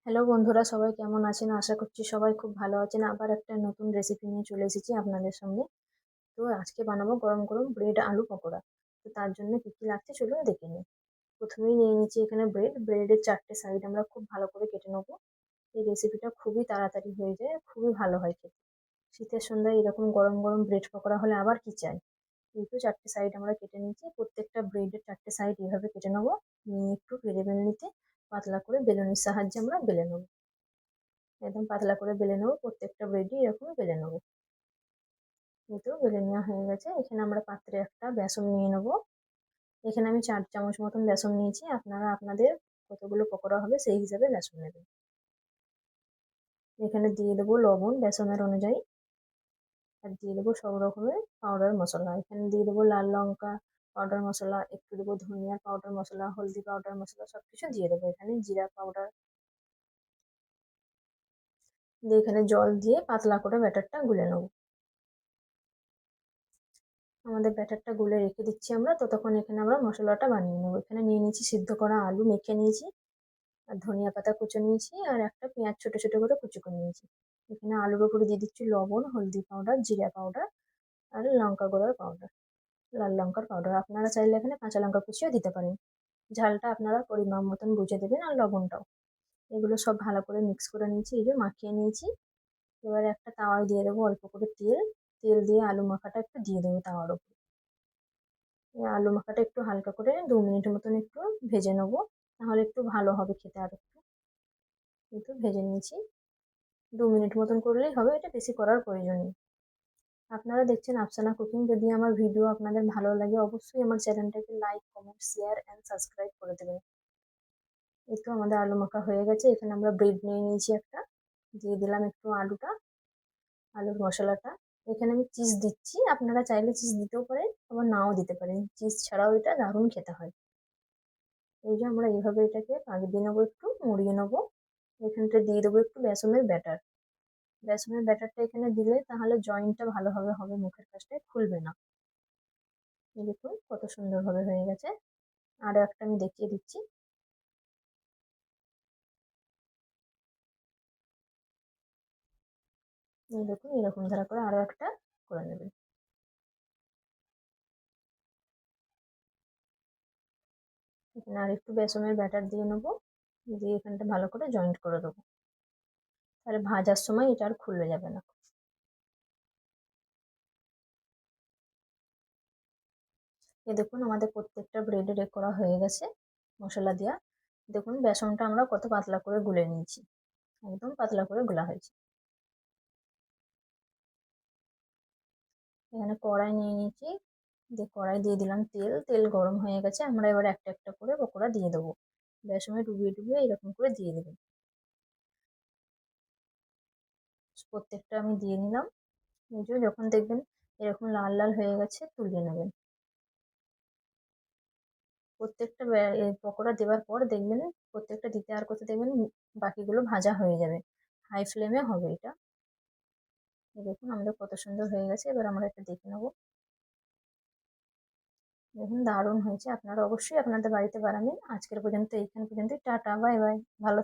Hello বন্ধুরা, সবাই কেমন আছেন? আশা করছি সবাই খুব ভালো আছেন। আবার একটা নতুন রেসিপি নিয়ে চলে এসেছি আপনাদের সামনে। তো আজকে বানাবো গরম গরম ব্রেড আলু পকোড়া। তো তার জন্য কি কি লাগছে চলুন দেখে নিই। প্রথমেই নিয়ে নিচ্ছি এখানে ব্রেডের 4টে সাইড আমরা খুব ভালো করে কেটে নেবো। এই রেসিপিটা খুবই তাড়াতাড়ি হয়ে যায়, খুবই ভালো হয় খেতে। শীতের সন্ধ্যায় এরকম গরম গরম ব্রেড পকোড়া হলে আবার কি চাই। এই তো 4টে সাইড আমরা কেটে নিয়েছি। প্রত্যেকটা ব্রেডের 4টে সাইড এইভাবে কেটে নেবো। নিয়ে একটু বেলে পাতলা করে বেলুনের সাহায্যে আমরা বেলে নেবো। একদম পাতলা করে বেলে নেবো, প্রত্যেকটা ব্রেডই এরকম বেলে নেবো। এই তো বেলে নেওয়া হয়ে গেছে। এখানে আমরা পাত্রে একটা বেসন নিয়ে নেবো। এখানে আমি 4 চামচ মতন বেসন নিয়েছি, আপনারা আপনাদের কতগুলো পকোড়া হবে সেই হিসাবে বেসন নেবেন। এখানে দিয়ে দেবো লবণ বেসনের অনুযায়ী, আর দিয়ে দেবো সব রকমের পাউডার মশলা। এখানে দিয়ে দেবো লাল লঙ্কা পাউডার মশলা, একটু দেবো ধনিয়া পাউডার মশলা, হলদি পাউডার মশলা, সবকিছু দিয়ে দেবো। এখানে জিরা পাউডার দিয়ে এখানে জল দিয়ে পাতলা করে ব্যাটারটা গুলে নেবো। আমাদের ব্যাটারটা গুলে রেখে দিচ্ছি আমরা, ততক্ষণ এখানে আমরা মশলাটা বানিয়ে নেবো। এখানে নিয়ে নিয়েছি সিদ্ধ করা আলু মেখে নিয়েছি, আর ধনিয়া পাতা কুচো নিয়েছি, আর একটা পেঁয়াজ ছোট ছোট করে কুচো করে নিয়েছি। এখানে আলুর উপরে দিয়ে দিচ্ছি লবণ, হলদি পাউডার, জিরা পাউডার, আর লঙ্কা গুঁড়োর পাউডার, লাল লঙ্কার পাউডার। আপনারা চাইলে এখানে কাঁচা লঙ্কা কুচিও দিতে পারেন। ঝালটা আপনারা পরিমাণ মতন বুঝে দেবেন, আর লবণটাও। এগুলো সব ভালো করে মিক্স করে নিয়েছি, এই যে মাখিয়ে নিয়েছি। এবারে একটা তাওয়ায় দিয়ে দেবো অল্প করে তেল। তেল দিয়ে আলু মাখাটা একটু দিয়ে দেবো তাওয়ার উপর। আলু মাখাটা একটু হালকা করে 2 মিনিট মতন একটু ভেজে নেবো, তাহলে একটু ভালো হবে খেতে। আর একটু একটু ভেজে নিয়েছি, 2 মিনিট মতন করলেই হবে, এটা বেশি করার প্রয়োজন নেই। আপনারা দেখছেন আফসানা কুকিং। যদি আমার ভিডিও আপনাদের ভালো লাগে অবশ্যই আমার চ্যানেলটাকে like, comment, share and subscribe করে দেবেন। এই তো আমাদের আলু মাখা হয়ে গেছে। এখানে আমরা ব্রেড নিয়ে নিয়েছি একটা, দিয়ে দিলাম একটু আলুর মশলাটা। এখানে আমি চিজ দিচ্ছি, আপনারা চাইলে চিজ দিতেও পারেন আবার নাও দিতে পারেন। চিজ ছাড়াও এটা দারুণ খেতে হয়। এই যে আমরা এইভাবে এটাকে পাক দিয়ে নেবো, একটু মুড়িয়ে নেবো। এখানটা দিয়ে দেবো একটু বেসনের ব্যাটার। বেসনের ব্যাটারটা এখানে দিলে তাহলে জয়েন্টটা ভালোভাবে হবে, মুখের কাছটায় খুলবে না। এই দেখুন কত সুন্দরভাবে হয়ে গেছে। আরো একটা আমি দেখিয়ে দিচ্ছি। এই দেখুন এরকম ধারা করে আরো একটা করে নেবেন। এখানে আর একটু বেসনের ব্যাটার দিয়ে নেবো, দিয়ে এখানটা ভালো করে জয়েন্ট করে দেবো। তাহলে ভাজার সময় এটা আর খুলে যাবে না। এই দেখুন আমাদের প্রত্যেকটা ব্রেডে করা হয়ে গেছে মশলা দেওয়া। দেখুন বেসনটা আমরা কত পাতলা করে গুলে নিয়েছি, একদম পাতলা করে গোলা হয়েছে। এখানে কড়াই নিয়ে নিয়েছি, দিয়ে কড়াই দিয়ে দিলাম তেল। তেল গরম হয়ে গেছে, আমরা এবার একটা একটা করে পকোড়া দিয়ে দেবো। বেসনে ডুবিয়ে ডুবিয়ে এরকম করে দিয়ে দেবেন। প্রত্যেকটা আমি দিয়ে নিলাম। এই যে যখন দেখবেন এরকম লাল লাল হয়ে গেছে তুলে নেবেন। প্রত্যেকটা পকোড়া দেওয়ার পর দেখবেন, প্রত্যেকটা দিতে আর করতে দেখবেন বাকিগুলো ভাজা হয়ে যাবে। হাই ফ্লেমে হবে এটা। এই দেখুন আমাদের কত সুন্দর হয়ে গেছে। এবার আমরা এটা দেখে নেবো। দেখুন দারুণ হয়েছে। আপনারা অবশ্যই আপনাদের বাড়িতে বানাবেন। আজকের পর্যন্ত এইখান পর্যন্ত, টাটা বাই বাই। ভালো থাকবেন।